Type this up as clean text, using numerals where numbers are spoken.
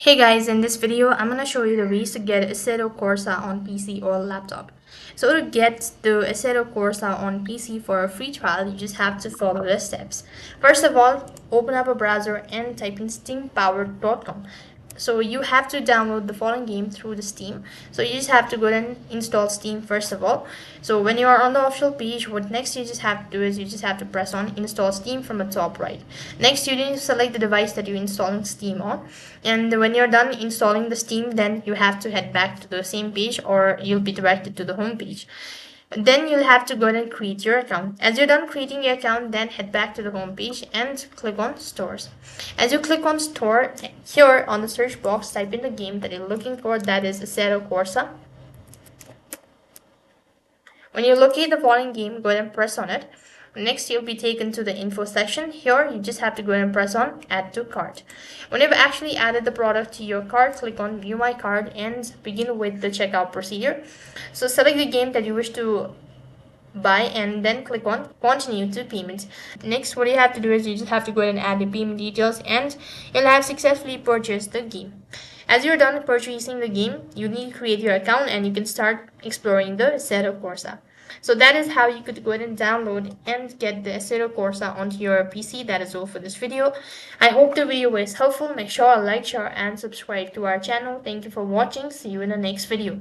Hey guys, in this video, I'm gonna show you the ways to get Assetto Corsa on PC or laptop. So to get the Assetto Corsa on PC for a free trial, you just have to follow the steps. First of all, open up a browser and type in steampowered.com. So you have to download the following game through the Steam. So you just have to go and install Steam first of all. So when you are on the official page, what next you just have to do is you just have to press on install Steam from the top right. Next you need to select the device that you're installing Steam on. And when you're done installing the Steam, then you have to head back to the same page or you'll be directed to the home page. Then you'll have to go ahead and create your account. As you're done creating your account, then head back to the home page and click on stores. As you click on store, here on the search box, type in the game that you're looking for, that is Assetto Corsa. When you locate the following game, go ahead and press on it. Next, you'll be taken to the info section. Here, you just have to go ahead and press on add to cart. When you've actually added the product to your cart, click on view my cart and begin with the checkout procedure. So select the game that you wish to buy and then click on continue to payment. Next, what you have to do is you just have to go ahead and add the payment details and you'll have successfully purchased the game. As you're done purchasing the game, you need to create your account and you can start exploring the Assetto Corsa. So that is how you could go ahead and download and get the Assetto Corsa onto your PC. That is all for this video. I hope the video was helpful. Make sure to like, share and subscribe to our channel. Thank you for watching. See you in the next video.